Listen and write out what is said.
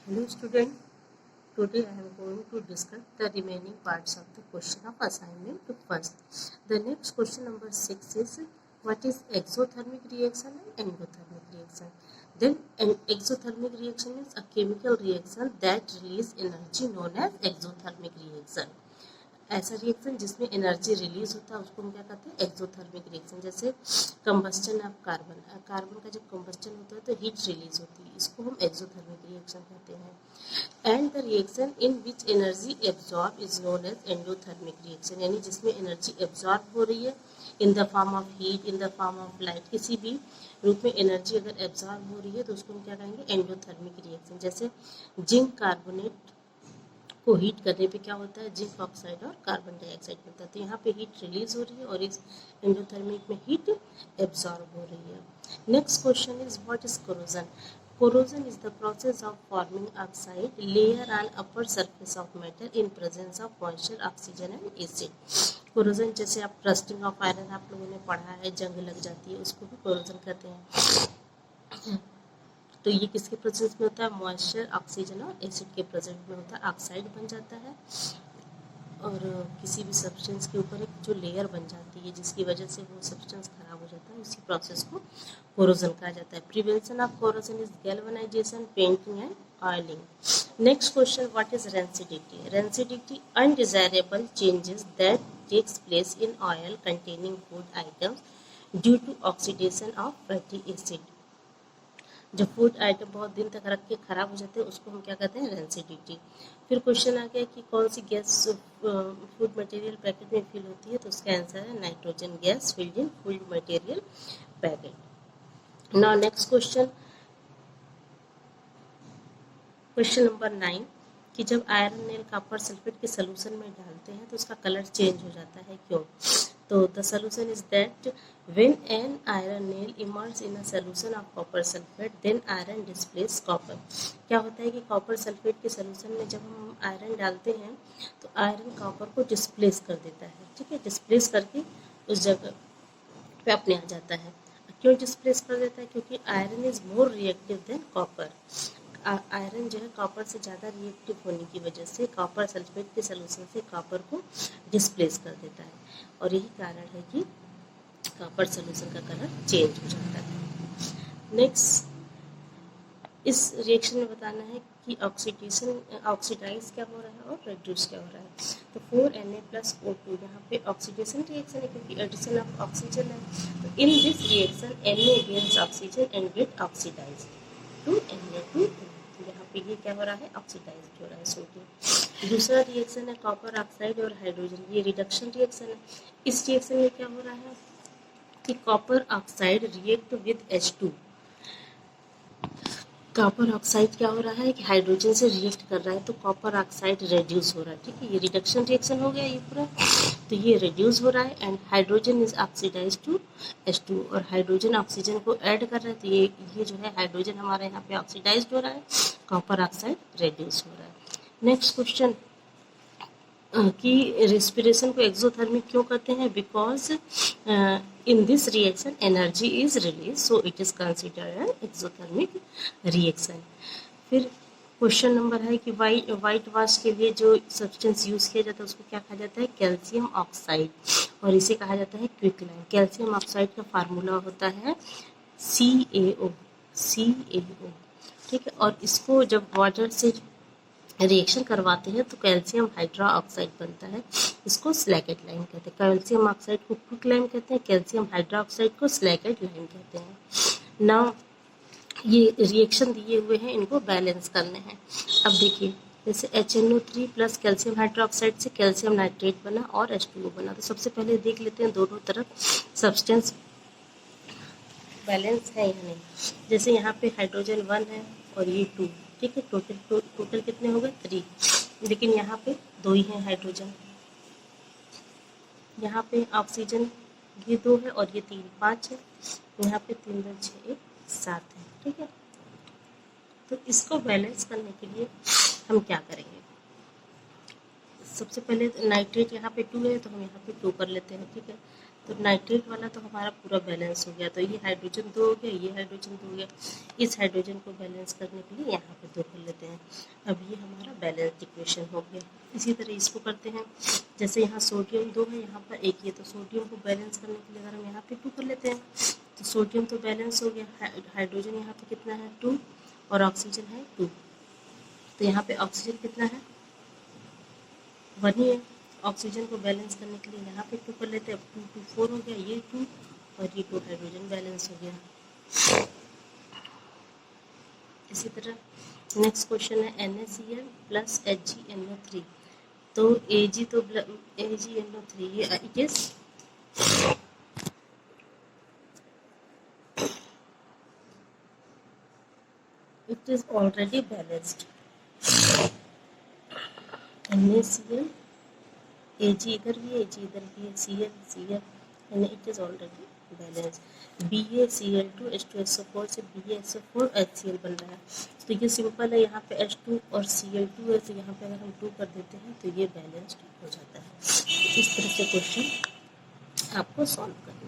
Hello student, today I am going to discuss the remaining parts of the question of assignment to first. The next question number 6 is what is exothermic reaction and endothermic reaction. Then an exothermic reaction is a chemical reaction that release energy known as exothermic reaction. ऐसा reaction जिसमें energy release होता है उसको हम क्या कहते हैं exothermic reaction. जैसे कंबस्टन ऑफ कार्बन का जब कंबस्टन होता है तो हीट रिलीज होती है, इसको हम एक्सोथर्मिक रिएक्शन कहते हैं। And the reaction in which energy absorb is known as endothermic reaction, यानी जिसमें एनर्जी एब्जॉर्ब हो रही है in the form of heat, in the form of light, किसी भी रूप में एनर्जी अगर एब्जॉर्ब हो रही है तो उसको हम क्या कहेंगे एंडोथर्मिक रिएक्शन। जैसे जिंक कार्बोनेट को हीट करने पे क्या होता है जिंक ऑक्साइड और कार्बन डाइऑक्साइड बनता है, तो यहाँ पे हीट रिलीज हो रही है और इस एंडोथर्मिक में हीट एब्जॉर्ब हो रही है। Next question is what is corrosion. Corrosion is the process of forming oxide layer on upper surface of metal in presence of moisture, oxygen and acid. Corrosion जैसे आप रस्टिंग ऑफ आयरन आप लोगों ने पढ़ा है, जंग लग जाती है, उसको भी कोरोजन कहते हैं। तो ये किसके प्रेजेंस में होता है, मॉइस्चर, ऑक्सीजन और एसिड के प्रेजेंस में होता है, ऑक्साइड बन जाता है और किसी भी सब्सटेंस के ऊपर एक जो लेयर बन जाती है जिसकी वजह से वो सब्सटेंस खराब हो जाता है, उसी प्रोसेस को कोरोजन कहा जाता है। Prevention of corrosion is galvanisation, painting and oiling. Next question, what is rancidity. Rancidity undesirable changes that takes place in oil containing food items due to oxidation of fatty acid. जब food item बहुत दिन तक रख के खराब हो जाते हैं उसको हम क्या कहते हैं रेंसिडिटी। फिर क्वेश्चन आ गया कि कौन सी गैस फूड मटेरियल पैकेट में फिल होती है, तो उसका आंसर है nitrogen gas filled in food material packet. Now next question, question number 9 कि जब आयरन नेल कॉपर सल्फेट के सोल्यूशन में डालते हैं तो उसका कलर चेंज हो जाता है, क्यों। तो the solution is that when an iron nail immerse in a solution of copper sulphate then iron displace copper. क्या होता है कि कॉपर सल्फेट के सोल्यूशन में जब हम आयरन डालते हैं तो आयरन कॉपर को डिस्प्लेस कर देता है, ठीक है, डिस्प्लेस करके उस जगह पे अपने आ जाता है। क्यों डिस्प्लेस कर देता है, क्योंकि iron is more reactive than copper. Iron जो है कॉपर से ज़्यादा रिएक्टिव होने की वजह से कॉपर सल्फेट के सोल्यूशन से कॉपर को डिस्प्लेस कर देता है और यही कारण है कि कॉपर सोल्यूशन का कलर चेंज हो जाता है। नेक्स्ट, इस रिएक्शन में बताना है कि ऑक्सीडाइज क्या हो रहा है और रिड्यूस क्या हो रहा है। तो 4Na+O2 यहाँ पे ऑक्सीडेशन रिएक्शन है क्योंकि एडिशन ऑफ ऑक्सीजन है। तो इन दिस रिएक्शन Na gains oxygen and get oxidise to Na2। यहाँ पे ये क्या हो रहा है ऑक्सीडाइज हो रहा है सोडियम। दूसरा रिएक्शन है कॉपर ऑक्साइड और हाइड्रोजन, ये रिडक्शन रिएक्शन है। इस रिएक्शन में क्या हो रहा है कि copper oxide react with H2। Copper oxide क्या हो रहा है कि हाइड्रोजन से रिएक्ट कर रहा है तो कॉपर ऑक्साइड रेड्यूस हो रहा है, ठीक है, ये रिडक्शन रिएक्शन हो गया ये पूरा। तो ये रेड्यूस हो रहा है and hydrogen is oxidise to H2 और हाइड्रोजन ऑक्सीजन को ऐड कर रहा है, तो ये जो है हाइड्रोजन हमारे यहाँ पे ऑक्सीडाइज हो रहा है, कॉपर ऑक्साइड रेड्यूस हो रहा है। नेक्स्ट क्वेश्चन कि रेस्पिरेशन को एक्सोथर्मिक क्यों कहते हैं, बिकॉज इन दिस reaction energy is release so it is considered an exothermic reaction. फिर क्वेश्चन नंबर है कि वाइट वाश के लिए जो सब्सटेंस यूज किया जाता है उसको क्या कहा जाता है कैल्शियम ऑक्साइड और इसे कहा जाता है क्विकलाइन। कैल्शियम ऑक्साइड का फार्मूला होता है CaO, ठीक है, और इसको जब वाटर से रिएक्शन करवाते हैं तो कैल्शियम हाइड्रा ऑक्साइड बनता है, इसको स्लैकेट लाइन कहते हैं। कैल्शियम ऑक्साइड को क्विकलाइन कहते हैं, कैल्शियम हाइड्रा ऑक्साइड को स्लैकेट लाइन कहते हैं। नाउ ये रिएक्शन दिए हुए हैं, इनको बैलेंस करने हैं। अब देखिए जैसे HNO3 प्लस कैल्शियम हाइड्रोक्साइड से कैल्शियम नाइट्रेट बना और H2O बना। तो सबसे पहले देख लेते हैं दोनों तरफ सब्सटेंस बैलेंस है या नहीं। जैसे यहाँ पे हाइड्रोजन 1 है और ये 2, ठीक है, टोटल कितने हो गए 3, लेकिन यहाँ पे 2 ही हैं हाइड्रोजन। यहाँ पे ऑक्सीजन ये 2 है और ये 3, 5 है। यहाँ पे 3 2 6 1 7 है, ठीक है। तो इसको बैलेंस करने के लिए हम क्या करेंगे, सबसे पहले नाइट्रेट यहाँ पे 2 है तो हम यहाँ पे 2 कर लेते हैं, ठीक है। तो नाइट्रेट वाला तो हमारा पूरा बैलेंस हो गया, तो ये हाइड्रोजन 2 हो गया, ये हाइड्रोजन 2 हो गया। इस हाइड्रोजन को बैलेंस करने के लिए यहाँ पे 2 कर लेते हैं। अब ये हमारा बैलेंस्ड इक्वेशन हो गया। इसी तरह इसको करते हैं, जैसे यहाँ सोडियम 2 है, यहाँ पर 1 है, तो सोडियम को बैलेंस करने के लिए अगर हम यहाँ पे 2 कर लेते हैं तो सोडियम तो बैलेंस हो गया, हाइड्रोजन यहाँ पे कितना है 2 और ऑक्सीजन है 2, तो यहाँ पे ऑक्सीजन कितना है 1 ही है। ऑक्सीजन को बैलेंस करने के लिए यहाँ पे 2 कर लेते हैं, 2 2 4 हो गया, ये 2 और ये 2 हाइड्रोजन बैलेंस हो गया। इसी तरह नेक्स्ट क्वेश्चन है NaCl प्लस HgNO3, तो AgNO3 ये it is already balanced. NaCl, Ag इधर भी है, Ag इधर भी है, Cl and it is already balanced. BaCl2 H2SO4 से BaSO4 HCl बन रहा है, तो ये सिंपल है, यहाँ पे H2 और Cl2 है, तो यहाँ पे अगर हम 2 कर देते हैं तो ये बैलेंस्ड हो जाता है। इस तरह से क्वेश्चन आपको सॉल्व करना है।